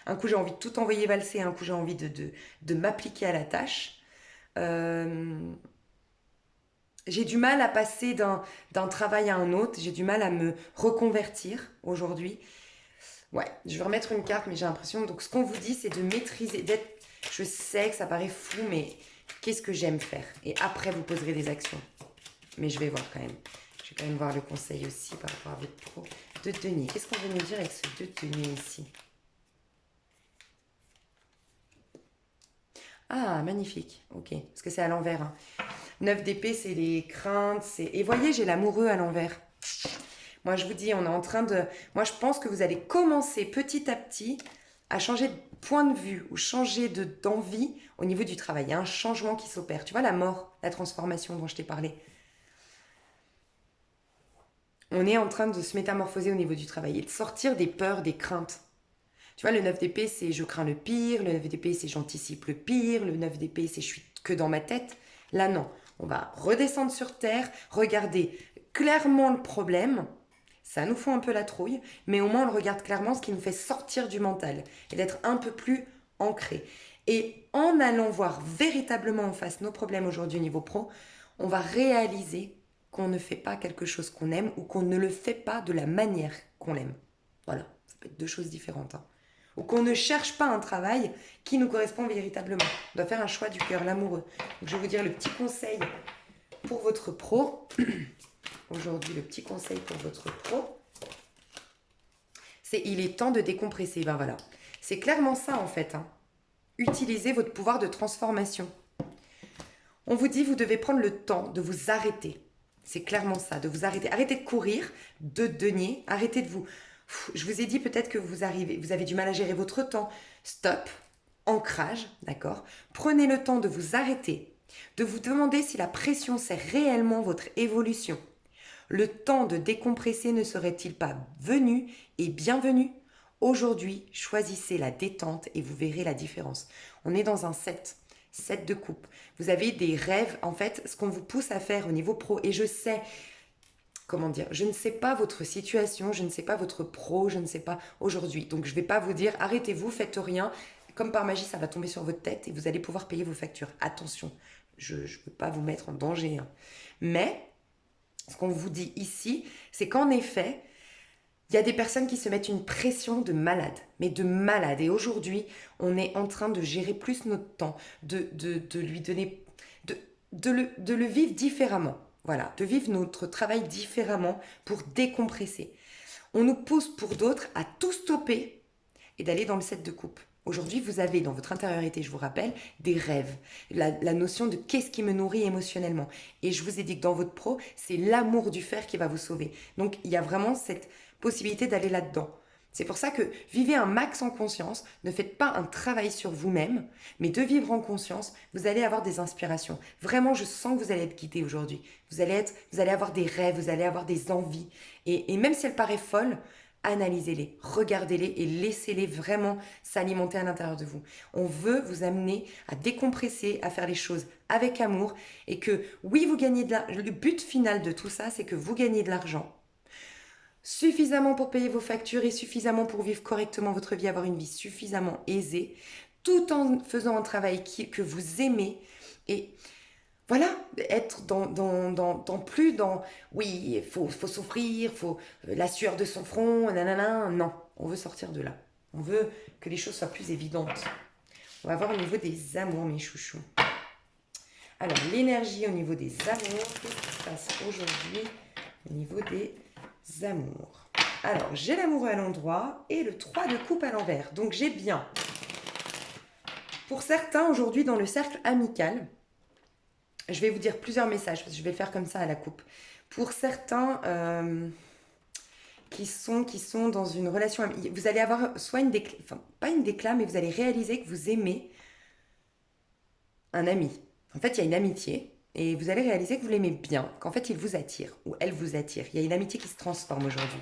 [SPEAKER 1] Un coup, j'ai envie de tout envoyer valser. Un coup, j'ai envie de m'appliquer à la tâche. J'ai du mal à passer d'un travail à un autre. J'ai du mal à me reconvertir aujourd'hui. Ouais, je vais remettre une carte, mais j'ai l'impression... Donc, ce qu'on vous dit, c'est de maîtriser, d'être... Je sais que ça paraît fou, mais qu'est-ce que j'aime faire? Et après, vous poserez des actions. Mais je vais voir quand même. Je vais quand même voir le conseil aussi par rapport à votre pro. Deux deniers. Qu'est-ce qu'on veut nous dire avec ce deux deniers ici? Ah, magnifique. Ok, parce que c'est à l'envers. Hein. 9 d'épée, c'est les craintes. Et voyez, j'ai l'amoureux à l'envers. Moi, je vous dis, on est en train de... Moi, je pense que vous allez commencer petit à petit à changer de point de vue ou changer d'envie au niveau du travail. Il y a un changement qui s'opère. Tu vois, la mort, la transformation dont je t'ai parlé. On est en train de se métamorphoser au niveau du travail et de sortir des peurs, des craintes. Tu vois, le 9 d'épée, c'est je crains le pire. Le 9 d'épée, c'est j'anticipe le pire. Le 9 d'épée, c'est je suis que dans ma tête. Là, non. On va redescendre sur terre, regarder clairement le problème. Ça nous fout un peu la trouille, mais au moins on le regarde clairement, ce qui nous fait sortir du mental et d'être un peu plus ancré. Et en allant voir véritablement en face nos problèmes aujourd'hui au niveau pro, on va réaliser qu'on ne fait pas quelque chose qu'on aime ou qu'on ne le fait pas de la manière qu'on l'aime. Voilà, ça peut être deux choses différentes. Hein. Ou qu'on ne cherche pas un travail qui nous correspond véritablement. On doit faire un choix du cœur, l'amoureux. Donc je vais vous dire le petit conseil pour votre pro. Aujourd'hui, le petit conseil pour votre pro, c'est il est temps de décompresser. Ben voilà, c'est clairement ça en fait. Hein. Utilisez votre pouvoir de transformation. On vous dit, vous devez prendre le temps de vous arrêter. C'est clairement ça, de vous arrêter. Arrêtez de courir, de denier, arrêtez de vous... Je vous ai dit peut-être que vous avez du mal à gérer votre temps. Stop, ancrage, d'accord? Prenez le temps de vous arrêter, de vous demander si la pression sert réellement votre évolution. Le temps de décompresser ne serait-il pas venu et bienvenu? Aujourd'hui, choisissez la détente et vous verrez la différence. On est dans un 7 de coupe. Vous avez des rêves, en fait, ce qu'on vous pousse à faire au niveau pro. Et je sais, comment dire, je ne sais pas votre situation, je ne sais pas votre pro, je ne sais pas aujourd'hui. Donc je ne vais pas vous dire, arrêtez-vous, faites rien. Comme par magie, ça va tomber sur votre tête et vous allez pouvoir payer vos factures. Attention, je ne peux pas vous mettre en danger. Hein. Mais... ce qu'on vous dit ici, c'est qu'en effet, il y a des personnes qui se mettent une pression de malade, mais de malade. Et aujourd'hui, on est en train de gérer plus notre temps, de lui donner, de le vivre différemment. Voilà, de vivre notre travail différemment pour décompresser. On nous pousse pour d'autres à tout stopper et d'aller dans le 7 de coupe. Aujourd'hui, vous avez dans votre intériorité, je vous rappelle, des rêves, la notion de qu'est-ce qui me nourrit émotionnellement. Et je vous ai dit que dans votre pro, c'est l'amour du faire qui va vous sauver. Donc, il y a vraiment cette possibilité d'aller là-dedans. C'est pour ça que vivez un max en conscience, ne faites pas un travail sur vous-même, mais de vivre en conscience, vous allez avoir des inspirations. Vraiment, je sens que vous allez être guidé aujourd'hui. Vous allez avoir des rêves, vous allez avoir des envies. Et même si elle paraît folle, analysez-les, regardez-les et laissez-les vraiment s'alimenter à l'intérieur de vous. On veut vous amener à décompresser, à faire les choses avec amour et que oui, vous gagnez de l'argent. Le but final de tout ça, c'est que vous gagnez de l'argent suffisamment pour payer vos factures et suffisamment pour vivre correctement votre vie, avoir une vie suffisamment aisée, tout en faisant un travail que vous aimez et voilà, être plus dans oui, il faut souffrir, faut la sueur de son front, nanana. Non, on veut sortir de là. On veut que les choses soient plus évidentes. On va voir au niveau des amours, mes chouchous. Alors, l'énergie au niveau des amours, qu'est-ce qui se passe aujourd'hui au niveau des amours? Alors, j'ai l'amoureux à l'endroit et le 3 de coupe à l'envers. Donc, j'ai bien. Pour certains, aujourd'hui, dans le cercle amical, je vais vous dire plusieurs messages, parce que je vais le faire comme ça à la coupe. Pour certains qui sont dans une relation, vous allez avoir soit une décla, enfin pas une décla, mais vous allez réaliser que vous aimez un ami. En fait, il y a une amitié, et vous allez réaliser que vous l'aimez bien, qu'en fait, il vous attire, ou elle vous attire. Il y a une amitié qui se transforme aujourd'hui.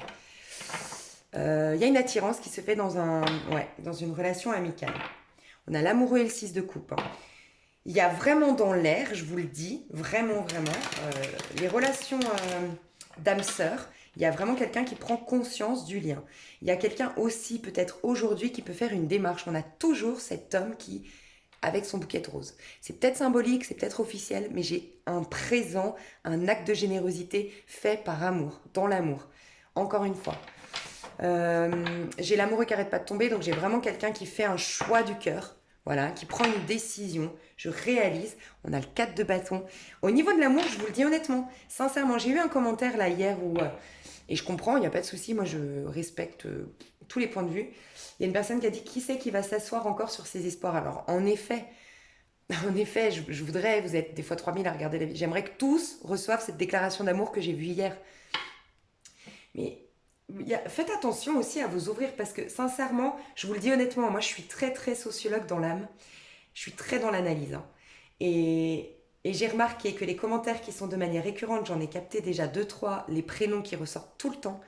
[SPEAKER 1] Il y a une attirance qui se fait dans une relation amicale. On a l'amoureux et le 6 de coupe. Il y a vraiment dans l'air, je vous le dis, vraiment, les relations d'âme-sœur, il y a vraiment quelqu'un qui prend conscience du lien. Il y a quelqu'un aussi, peut-être aujourd'hui, qui peut faire une démarche. On a toujours cet homme qui, avec son bouquet de roses. C'est peut-être symbolique, c'est peut-être officiel, mais j'ai un présent, un acte de générosité fait par amour, dans l'amour. Encore une fois. J'ai l'amoureux qui n'arrête pas de tomber, donc j'ai vraiment quelqu'un qui fait un choix du cœur. Voilà, qui prend une décision, je réalise, on a le 4 de bâton. Au niveau de l'amour, je vous le dis honnêtement, sincèrement, j'ai eu un commentaire là hier où, et je comprends, il n'y a pas de souci, moi je respecte tous les points de vue. Il y a une personne qui a dit, qui c'est qui va s'asseoir encore sur ses espoirs? Alors en effet, je voudrais, vous êtes des fois 3000 à regarder la vie, j'aimerais que tous reçoivent cette déclaration d'amour que j'ai vue hier. Mais faites attention aussi à vous ouvrir parce que sincèrement, je vous le dis honnêtement, moi je suis très très sociologue dans l'âme, je suis très dans l'analyse. Hein. Et j'ai remarqué que les commentaires qui sont de manière récurrente, j'en ai capté déjà 2-3, les prénoms qui ressortent tout le temps,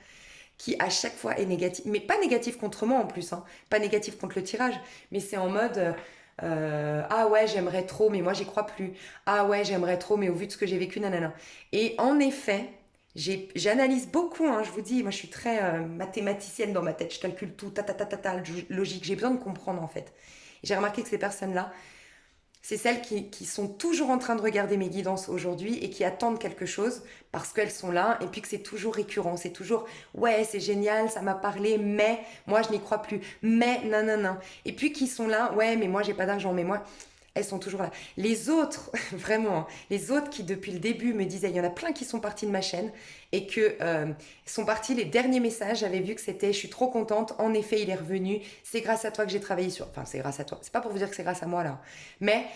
[SPEAKER 1] qui à chaque fois est négatif, mais pas négatif contre moi en plus, hein, pas négatif contre le tirage, mais c'est en mode ah ouais j'aimerais trop mais moi j'y crois plus, ah ouais j'aimerais trop mais au vu de ce que j'ai vécu, nanana. Et en effet, j'analyse beaucoup, hein, je vous dis, moi je suis très mathématicienne dans ma tête, je calcule tout, logique, j'ai besoin de comprendre en fait. J'ai remarqué que ces personnes-là, c'est celles qui sont toujours en train de regarder mes guidances aujourd'hui et qui attendent quelque chose parce qu'elles sont là et puis que c'est toujours récurrent, c'est toujours ouais c'est génial, ça m'a parlé, mais moi je n'y crois plus, mais non. Et puis qui sont là, ouais mais moi j'ai pas d'argent, mais moi... Elles sont toujours là. Les autres, vraiment, les autres qui depuis le début me disaient, il y en a plein qui sont partis de ma chaîne et que sont partis les derniers messages, j'avais vu que c'était, je suis trop contente, en effet il est revenu, c'est grâce à toi que j'ai travaillé sur... Enfin c'est grâce à toi, c'est pas pour vous dire que c'est grâce à moi là, mais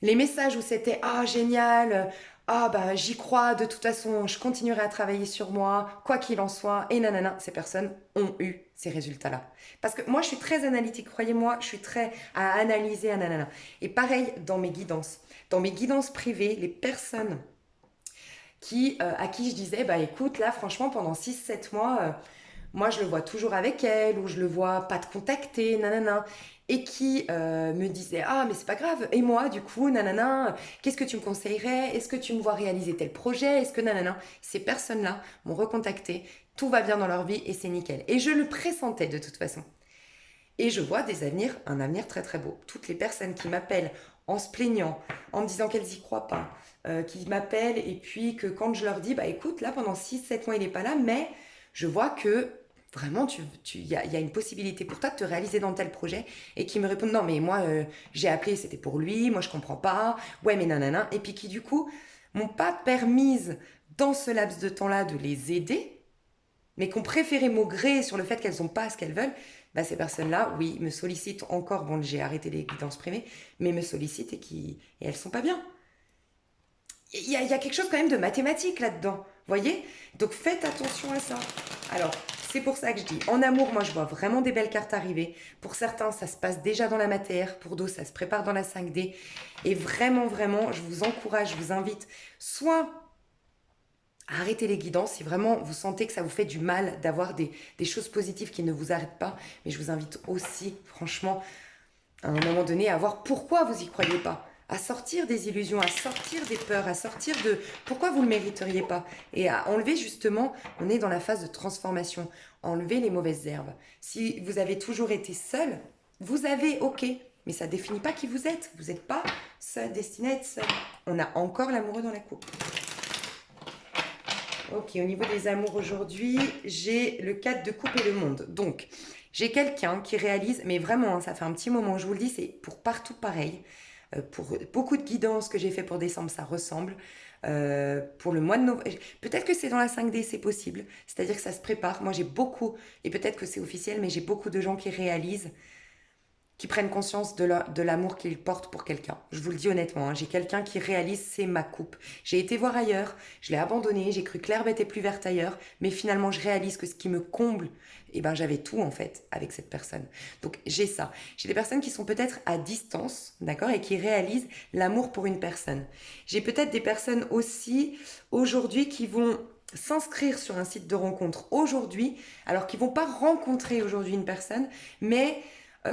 [SPEAKER 1] les messages où c'était, ah génial, ah bah j'y crois, de toute façon je continuerai à travailler sur moi, quoi qu'il en soit, et nanana, ces personnes ont eu ces résultats-là. Parce que moi je suis très analytique, croyez-moi, je suis très à analyser, à nanana. Et pareil dans mes guidances. Dans mes guidances privées, les personnes à qui je disais, bah écoute, là franchement pendant 6-7 mois, moi je le vois toujours avec elle, ou je le vois pas te contacter, nanana, et qui me disait, ah mais c'est pas grave, et moi du coup, nanana, qu'est-ce que tu me conseillerais? Est-ce que tu me vois réaliser tel projet? Est-ce que nanana? Ces personnes-là m'ont recontacté, tout va bien dans leur vie et c'est nickel. Et je le pressentais de toute façon. Et je vois un avenir très très beau. Toutes les personnes qui m'appellent en se plaignant, en me disant qu'elles y croient pas, qui m'appellent et puis que quand je leur dis, bah écoute, là pendant 6-7 mois il n'est pas là, mais je vois que vraiment il y a une possibilité pour toi de te réaliser dans tel projet, et qui me répondent, non mais moi j'ai appelé, c'était pour lui, moi je comprends pas, ouais mais nanana, et puis qui du coup m'ont pas permise dans ce laps de temps-là de les aider, mais qui ont préféré maugréer sur le fait qu'elles n'ont pas ce qu'elles veulent, bah ces personnes-là, oui, me sollicitent encore. Bon, j'ai arrêté les guidances privées, mais me sollicitent et elles sont pas bien. Il y a quelque chose quand même de mathématique là-dedans, voyez? Donc faites attention à ça. Alors, c'est pour ça que je dis, en amour, moi je vois vraiment des belles cartes arriver. Pour certains, ça se passe déjà dans la matière, pour d'autres, ça se prépare dans la 5D. Et vraiment, je vous encourage, je vous invite, soit Arrêtez les guidances si vraiment vous sentez que ça vous fait du mal d'avoir des choses positives qui ne vous arrêtent pas. Mais je vous invite aussi, franchement, à un moment donné, à voir pourquoi vous y croyez pas. À sortir des illusions, à sortir des peurs, à sortir de pourquoi vous ne le mériteriez pas. Et à enlever justement, on est dans la phase de transformation, enlever les mauvaises herbes. Si vous avez toujours été seul, vous avez, ok, mais ça ne définit pas qui vous êtes. Vous n'êtes pas seul, destiné à être seul. On a encore l'amoureux dans la coupe. Ok, au niveau des amours aujourd'hui, j'ai le 4 de coupe et le monde. Donc, j'ai quelqu'un qui réalise, mais vraiment, hein, ça fait un petit moment, je vous le dis, c'est pour partout pareil. Pour beaucoup de guidances que j'ai fait pour décembre, ça ressemble. Pour le mois de novembre, peut-être que c'est dans la 5D, c'est possible. C'est-à-dire que ça se prépare. Moi, j'ai beaucoup, et peut-être que c'est officiel, mais j'ai beaucoup de gens qui réalisent, qui prennent conscience de l'amour qu'ils portent pour quelqu'un. Je vous le dis honnêtement, hein, j'ai quelqu'un qui réalise c'est ma coupe. J'ai été voir ailleurs, je l'ai abandonné, j'ai cru que l'herbe était plus verte ailleurs, mais finalement je réalise que ce qui me comble, eh ben j'avais tout en fait avec cette personne. Donc j'ai ça. J'ai des personnes qui sont peut-être à distance, d'accord, et qui réalisent l'amour pour une personne. J'ai peut-être des personnes aussi aujourd'hui qui vont s'inscrire sur un site de rencontre aujourd'hui, alors qu'ils vont pas rencontrer aujourd'hui une personne, mais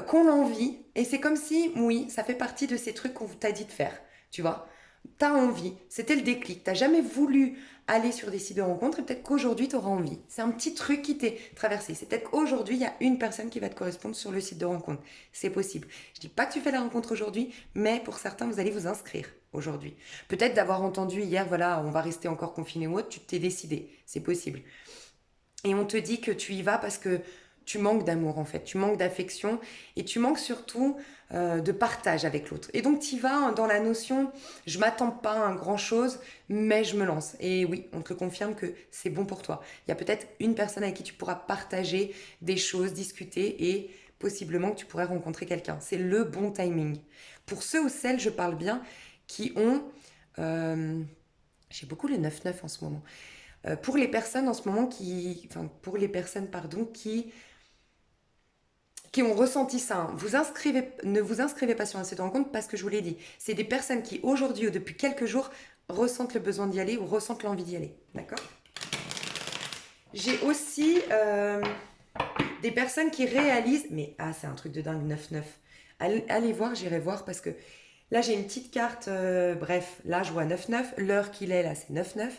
[SPEAKER 1] qu'on l'envie. Et c'est comme si, oui, ça fait partie de ces trucs qu'on t'a dit de faire. Tu vois, t'as envie. C'était le déclic. T'as jamais voulu aller sur des sites de rencontres et peut-être qu'aujourd'hui t'auras envie. C'est un petit truc qui t'est traversé. C'est peut-être qu'aujourd'hui il y a une personne qui va te correspondre sur le site de rencontre. C'est possible. Je dis pas que tu fais la rencontre aujourd'hui, mais pour certains vous allez vous inscrire aujourd'hui. Peut-être d'avoir entendu hier, voilà, on va rester encore confiné ou autre, tu t'es décidé. C'est possible. Et on te dit que tu y vas parce que tu manques d'amour en fait, tu manques d'affection et tu manques surtout de partage avec l'autre. Et donc tu y vas dans la notion, je m'attends pas à un grand chose, mais je me lance. Et oui, on te le confirme que c'est bon pour toi. Il y a peut-être une personne avec qui tu pourras partager des choses, discuter et possiblement que tu pourrais rencontrer quelqu'un. C'est le bon timing. Pour ceux ou celles, je parle bien, qui ont... euh, j'ai beaucoup le 9-9 en ce moment. Pour les personnes en ce moment qui, enfin pour les personnes pardon qui ont ressenti ça, hein. Ne vous inscrivez pas sur un site de rencontre parce que je vous l'ai dit, c'est des personnes qui aujourd'hui ou depuis quelques jours ressentent le besoin d'y aller ou ressentent l'envie d'y aller, d'accord. J'ai aussi des personnes qui réalisent, mais ah c'est un truc de dingue 9-9. Allez voir, j'irai voir parce que là j'ai une petite carte, bref, là je vois 9-9, l'heure qu'il est là c'est 9-9.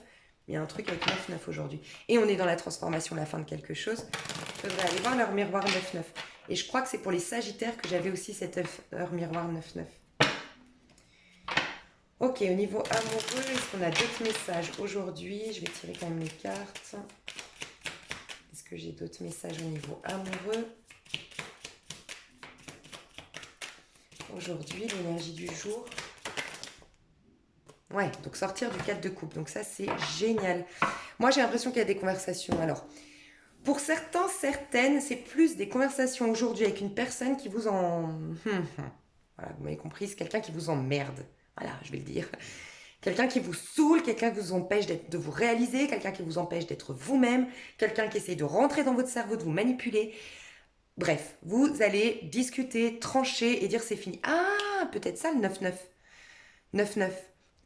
[SPEAKER 1] Il y a un truc avec 9-9 aujourd'hui. Et on est dans la transformation, la fin de quelque chose. Il faudrait aller voir leur miroir 9-9. Et je crois que c'est pour les Sagittaires que j'avais aussi cette heure miroir 9-9. Ok, au niveau amoureux, est-ce qu'on a d'autres messages aujourd'hui? Je vais tirer quand même les cartes. Est-ce que j'ai d'autres messages au niveau amoureux? Aujourd'hui, l'énergie du jour. Ouais, donc sortir du 4 de coupe. Donc ça, c'est génial. Moi, j'ai l'impression qu'il y a des conversations. Alors, pour certains, certaines, c'est plus des conversations aujourd'hui avec une personne qui vous en... Voilà, vous m'avez compris, c'est quelqu'un qui vous emmerde. Voilà, je vais le dire. Quelqu'un qui vous saoule, quelqu'un qui vous empêche de vous réaliser, quelqu'un qui vous empêche d'être vous-même, quelqu'un qui essaye de rentrer dans votre cerveau, de vous manipuler. Bref, vous allez discuter, trancher et dire c'est fini. Ah, peut-être ça le 9-9. 9-9.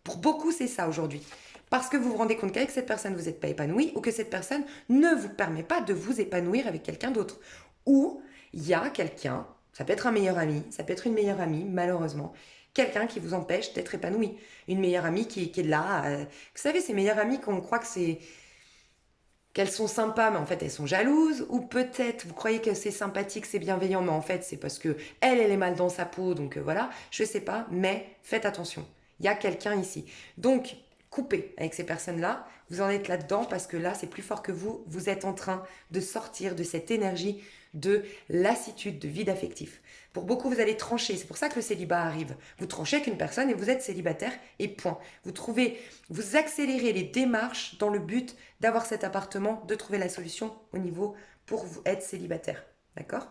[SPEAKER 1] Pour beaucoup, c'est ça aujourd'hui. Parce que vous vous rendez compte qu'avec cette personne, vous n'êtes pas épanoui ou que cette personne ne vous permet pas de vous épanouir avec quelqu'un d'autre. Ou il y a quelqu'un, ça peut être un meilleur ami, ça peut être une meilleure amie, malheureusement, quelqu'un qui vous empêche d'être épanoui. Une meilleure amie qui est là. Vous savez, ces meilleures amies qu'on croit que c'est qu'elles sont sympas, mais en fait elles sont jalouses, ou peut-être vous croyez que c'est sympathique, c'est bienveillant, mais en fait c'est parce que elle est mal dans sa peau, donc voilà, je sais pas, mais faites attention, il y a quelqu'un ici. Donc coupez avec ces personnes-là, vous en êtes là-dedans parce que là c'est plus fort que vous, vous êtes en train de sortir de cette énergie de lassitude, de vide affectif. Pour beaucoup, vous allez trancher. C'est pour ça que le célibat arrive. Vous tranchez avec une personne et vous êtes célibataire et point. Vous accélérez les démarches dans le but d'avoir cet appartement, de trouver la solution au niveau pour vous être célibataire. D'accord.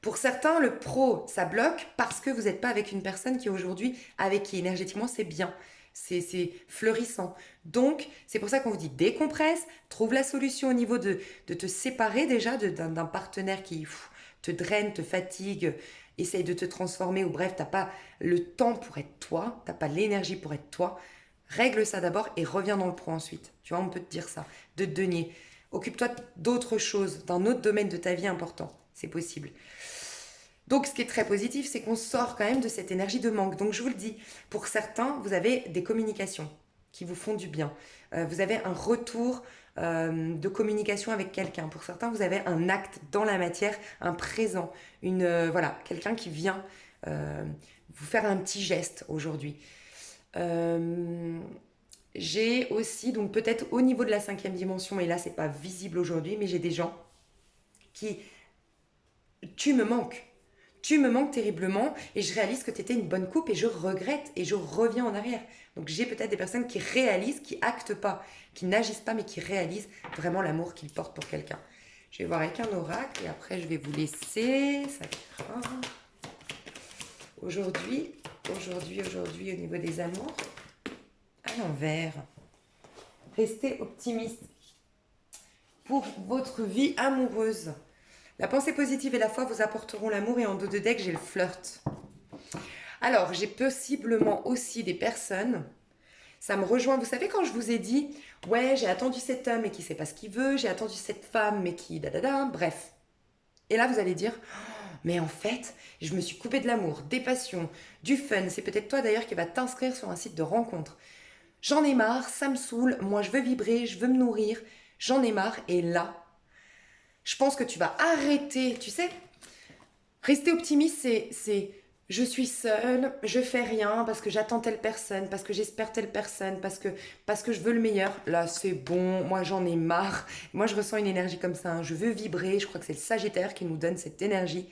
[SPEAKER 1] Pour certains, le pro, ça bloque parce que vous n'êtes pas avec une personne qui aujourd'hui, avec qui énergétiquement c'est bien. C'est fleurissant. Donc, c'est pour ça qu'on vous dit décompresse, trouve la solution au niveau de te séparer déjà d'un partenaire qui te draine, te fatigue, essaye de te transformer, ou bref, tu n'as pas le temps pour être toi, tu n'as pas l'énergie pour être toi. Règle ça d'abord et reviens dans le pro ensuite. Tu vois, on peut te dire ça, de te donner. Occupe-toi d'autres choses, d'un autre domaine de ta vie important. C'est possible. Donc, ce qui est très positif, c'est qu'on sort quand même de cette énergie de manque. Donc, je vous le dis, pour certains, vous avez des communications qui vous font du bien. Vous avez un retour de communication avec quelqu'un. Pour certains, vous avez un acte dans la matière, un présent, voilà, quelqu'un qui vient vous faire un petit geste aujourd'hui. J'ai aussi, donc peut-être au niveau de la 5e dimension, et là, c'est pas visible aujourd'hui, mais j'ai des gens qui, tu me manques. Tu me manques terriblement et je réalise que tu étais une bonne coupe et je regrette et je reviens en arrière. Donc j'ai peut-être des personnes qui réalisent, qui actent pas, qui n'agissent pas mais qui réalisent vraiment l'amour qu'ils portent pour quelqu'un. Je vais voir avec un oracle et après je vais vous laisser. Ça ira. Aujourd'hui, au niveau des amours, à l'envers. Restez optimiste pour votre vie amoureuse. La pensée positive et la foi vous apporteront l'amour et en dos de deck, j'ai le flirt. Alors, j'ai possiblement aussi des personnes, ça me rejoint, vous savez quand je vous ai dit, ouais, j'ai attendu cet homme et qui sait pas ce qu'il veut, j'ai attendu cette femme mais qui bref. Et là, vous allez dire, mais en fait, je me suis coupée de l'amour, des passions, du fun. C'est peut-être toi d'ailleurs qui va t'inscrire sur un site de rencontre. J'en ai marre, ça me saoule, moi je veux vibrer, je veux me nourrir, j'en ai marre et là, je pense que tu vas arrêter, tu sais, rester optimiste, c'est je suis seule, je fais rien parce que j'attends telle personne, parce que j'espère telle personne, parce que je veux le meilleur. Là, c'est bon, moi j'en ai marre. Moi, je ressens une énergie comme ça, hein. Je veux vibrer, je crois que c'est le Sagittaire qui nous donne cette énergie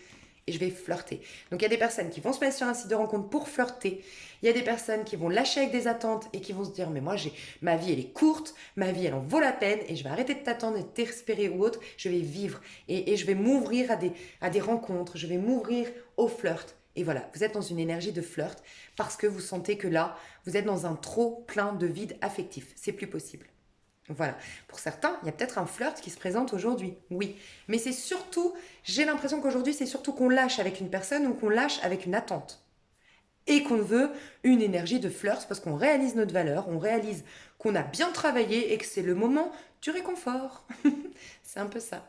[SPEAKER 1] et je vais flirter. Donc, il y a des personnes qui vont se mettre sur un site de rencontre pour flirter. Il y a des personnes qui vont lâcher avec des attentes et qui vont se dire, mais moi, ma vie, elle est courte, ma vie, elle en vaut la peine et je vais arrêter de t'attendre et de t'espérer ou autre. Je vais vivre et je vais m'ouvrir à des rencontres, je vais m'ouvrir au flirt. Et voilà, vous êtes dans une énergie de flirt parce que vous sentez que là, vous êtes dans un trop plein de vide affectif. C'est plus possible. Voilà. Pour certains, il y a peut-être un flirt qui se présente aujourd'hui. Oui. Mais c'est surtout, j'ai l'impression qu'aujourd'hui, c'est surtout qu'on lâche avec une personne ou qu'on lâche avec une attente. Et qu'on veut une énergie de flirt parce qu'on réalise notre valeur, on réalise qu'on a bien travaillé et que c'est le moment du réconfort. C'est un peu ça.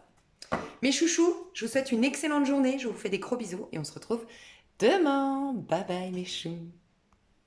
[SPEAKER 1] Mes chouchous, je vous souhaite une excellente journée. Je vous fais des gros bisous et on se retrouve demain. Bye bye mes choux.